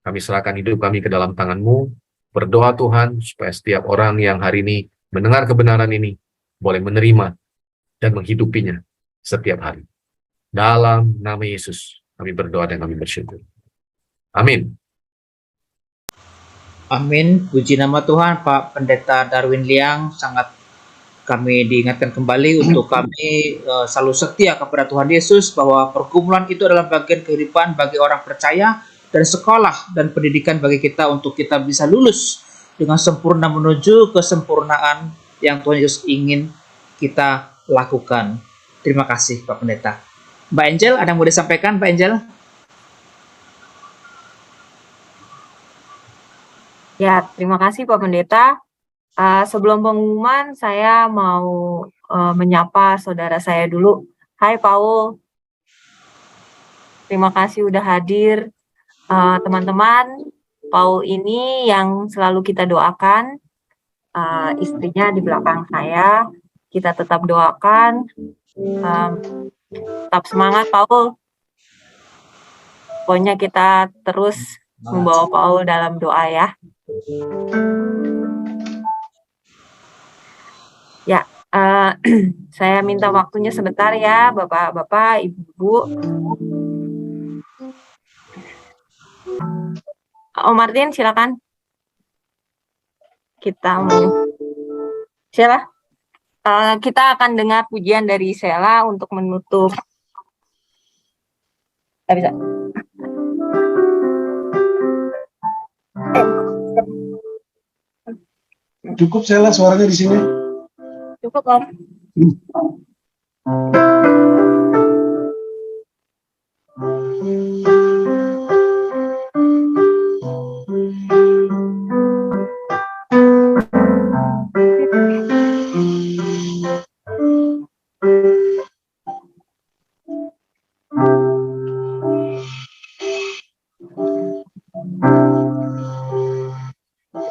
Speaker 3: kami serahkan hidup kami ke dalam tangan-Mu. Berdoa Tuhan, supaya setiap orang yang hari ini mendengar kebenaran ini, boleh menerima dan menghidupinya setiap hari. Dalam nama Yesus, kami berdoa dan kami bersyukur. Amin.
Speaker 4: Amin. Puji nama Tuhan, Pak Pendeta Darwin Liang. Sangat kami diingatkan kembali untuk kami selalu setia kepada Tuhan Yesus, bahwa pergumulan itu adalah bagian kehidupan bagi orang percaya, dan sekolah dan pendidikan bagi kita untuk kita bisa lulus dengan sempurna menuju kesempurnaan yang Tuhan Yesus ingin kita lakukan. Terima kasih Pak Pendeta. Mbak Angel, ada yang mau disampaikan Mbak Angel?
Speaker 1: Ya, terima kasih Pak Pendeta. Sebelum pengumuman, saya mau menyapa saudara saya dulu. Hai Paul, terima kasih udah hadir. Teman-teman, Paul ini yang selalu kita doakan, istrinya di belakang saya. Kita tetap doakan, tetap semangat Paul. Pokoknya kita terus membawa Paul dalam doa ya. Ya, saya minta waktunya sebentar ya, Bapak-bapak, Ibu-ibu. Om Martin, silakan. Kita akan dengar pujian dari Sheila untuk menutup. Nggak bisa.
Speaker 2: Cukup Sheila suaranya di sini.
Speaker 1: Cukup, Om.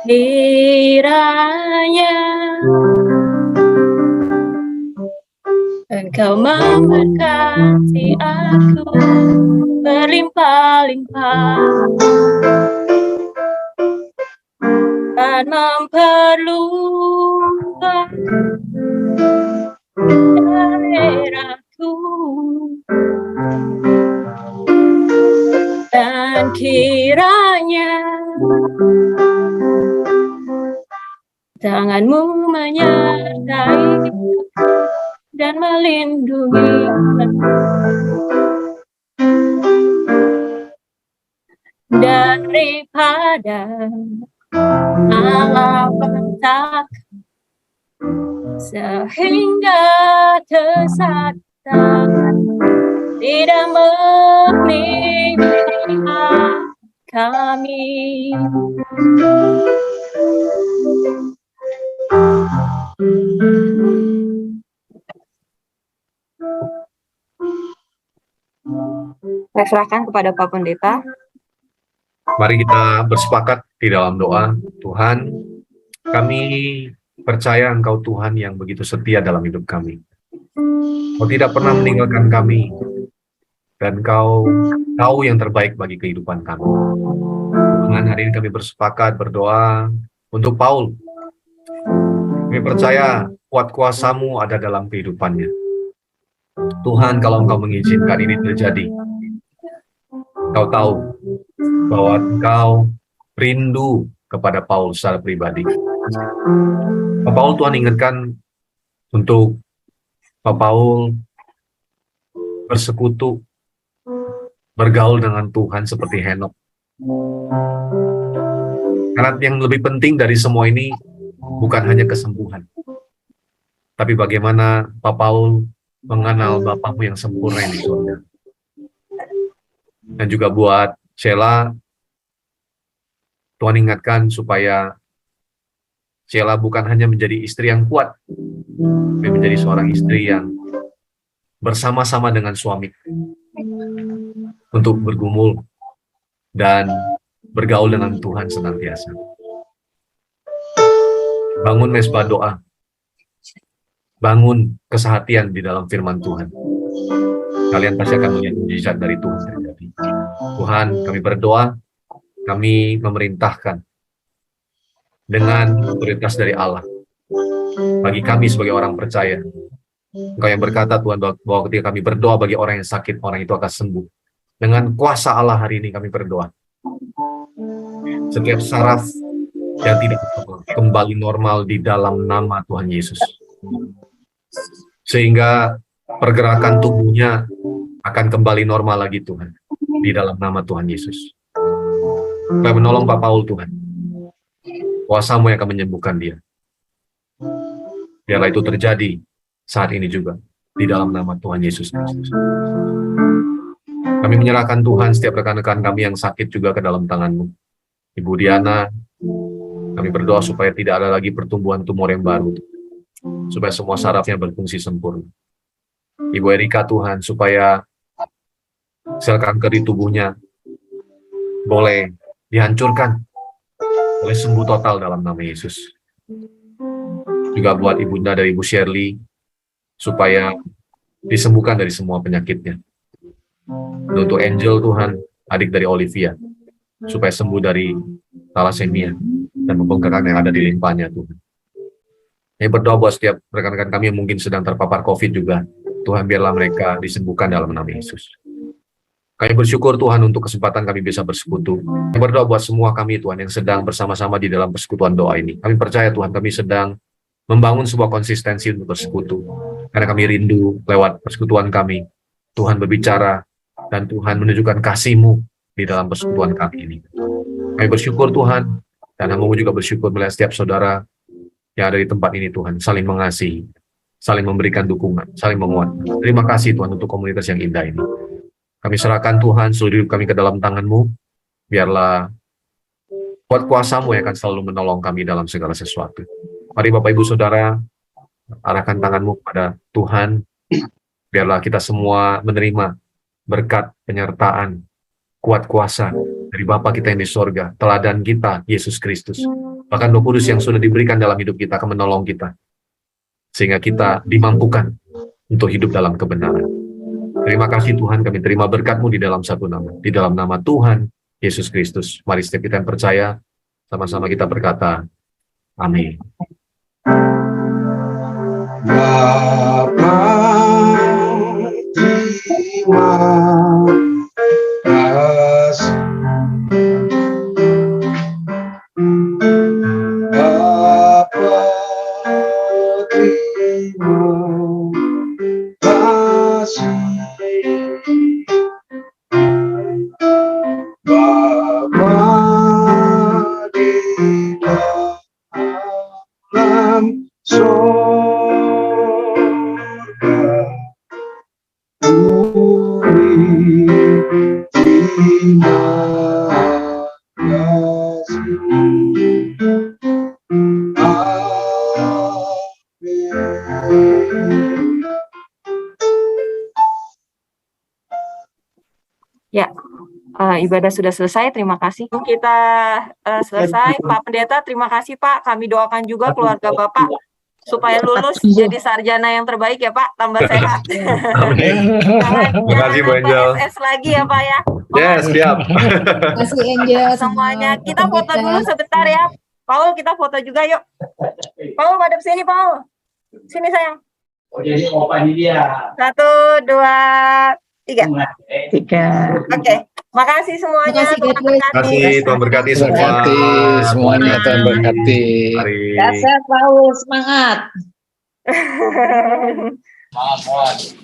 Speaker 1: Kiranya Engkau memberkati aku berlimpah-limpah dan memperluas daerahku, dan kiranya tangan-Mu menyertai dan melindungi daripada malapetaka, sehingga kesaktan tidak menimpa kami. Saya serahkan kepada Pak Pendeta.
Speaker 3: Mari kita bersepakat di dalam doa. Tuhan, kami percaya Engkau Tuhan yang begitu setia dalam hidup kami. Kau tidak pernah meninggalkan kami, dan Kau tahu yang terbaik bagi kehidupan kami. Tuhan, hari ini kami bersepakat berdoa untuk Paul. Kami percaya kuat kuasa-Mu ada dalam kehidupannya. Tuhan, kalau Engkau mengizinkan ini terjadi, Kau tahu bahwa Engkau rindu kepada Paul secara pribadi. Pak Paul, Tuhan ingatkan untuk Pak Paul bersekutu, bergaul dengan Tuhan seperti Henok. Karena yang lebih penting dari semua ini bukan hanya kesembuhan, tapi bagaimana Pak Paul mengenal Bapa-Mu yang sempurna yang di surga. Dan juga buat Sheila, Tuhan ingatkan supaya Sheila bukan hanya menjadi istri yang kuat, tapi menjadi seorang istri yang bersama-sama dengan suami untuk bergumul dan bergaul dengan Tuhan senantiasa. Bangun mesbah doa, bangun kesehatian di dalam firman Tuhan. kalian pasti akan melihat mujizat dari Tuhan terjadi. Tuhan, kami berdoa, kami memerintahkan dengan otoritas dari Allah. Bagi kami sebagai orang percaya, Engkau yang berkata Tuhan bahwa ketika kami berdoa bagi orang yang sakit, orang itu akan sembuh. Dengan kuasa Allah hari ini kami berdoa. Setiap saraf yang tidak kembali normal di dalam nama Tuhan Yesus. Sehingga pergerakan tubuhnya akan kembali normal lagi Tuhan. Di dalam nama Tuhan Yesus. Kami menolong Pak Paul Tuhan. Kuasa-Mu yang akan menyembuhkan dia. Biarlah itu terjadi saat ini juga. Di dalam nama Tuhan Yesus Kristus. Kami menyerahkan Tuhan setiap rekan-rekan kami yang sakit juga ke dalam tangan-Mu. Ibu Diana, kami berdoa supaya tidak ada lagi pertumbuhan tumor yang baru. Supaya semua sarafnya berfungsi sempurna. Ibu Erika Tuhan, supaya sel kanker di tubuhnya boleh dihancurkan, boleh sembuh total dalam nama Yesus. Juga buat ibunda dari Ibu Shirley, supaya disembuhkan dari semua penyakitnya. Dan untuk Angel Tuhan, adik dari Olivia, supaya sembuh dari thalassemia dan pembengkakan yang ada di limpahnya Tuhan. Kami berdoa buat setiap rekan-rekan kami yang mungkin sedang terpapar COVID juga, Tuhan biarlah mereka disembuhkan dalam nama Yesus. Kami bersyukur Tuhan untuk kesempatan kami bisa bersekutu. Kami berdoa buat semua kami Tuhan yang sedang bersama-sama di dalam persekutuan doa ini. Kami percaya Tuhan kami sedang membangun sebuah konsistensi untuk bersekutu. Karena kami rindu lewat persekutuan kami. Tuhan berbicara dan Tuhan menunjukkan kasih-Mu di dalam persekutuan kami ini. Kami bersyukur Tuhan dan hamba-Mu juga bersyukur melihat setiap saudara yang ada di tempat ini Tuhan saling mengasihi, saling memberikan dukungan, saling menguatkan. Terima kasih Tuhan untuk komunitas yang indah ini. Kami serahkan Tuhan seluruh hidup kami ke dalam tangan-Mu. Biarlah kuat kuasa-Mu yang akan selalu menolong kami dalam segala sesuatu. Mari Bapak Ibu Saudara, arahkan tangan-Mu kepada Tuhan. Biarlah kita semua menerima berkat penyertaan, kuat kuasa dari Bapa kita yang di sorga, teladan kita, Yesus Kristus. Bahkan Roh Kudus yang sudah diberikan dalam hidup kita akan menolong kita. Sehingga kita dimampukan untuk hidup dalam kebenaran. Terima kasih Tuhan, kami terima berkat-Mu di dalam satu nama. Di dalam nama Tuhan, Yesus Kristus. Mari setiap kita yang percaya, sama-sama kita berkata, amin.
Speaker 2: Bapa, terima kasih. Bapa, terima kasih. Bapa di dalam sorga, beri terima kasih. Amin.
Speaker 1: Ya, ibadah sudah selesai. Terima kasih. Kita selesai. Pak Pendeta, terima kasih Pak. Kami doakan juga keluarga Bapak supaya lulus jadi sarjana yang terbaik ya Pak. Tambah sehat.
Speaker 3: Amin. Terima kasih Bu Angel.
Speaker 1: PSS lagi ya Pak ya.
Speaker 3: Yes, siap.
Speaker 5: Terima kasih Angel.
Speaker 1: Semuanya. Kita foto dulu sebentar ya. Paul, kita foto juga yuk. Paul, madep sini Paul. Sini sayang.
Speaker 6: Oh, jadi opa ini dia.
Speaker 1: 1, 2, 3. Oke. Makasih semuanya.
Speaker 5: Makasih,
Speaker 1: Tuhan
Speaker 5: God bless.
Speaker 3: Terima
Speaker 1: berkati.
Speaker 3: kasih, Tuhan berkati semua.
Speaker 7: Berkati semuanya, Tuhan berkati.
Speaker 3: Mari.
Speaker 5: Dasar Paul, semangat.
Speaker 6: Maaf.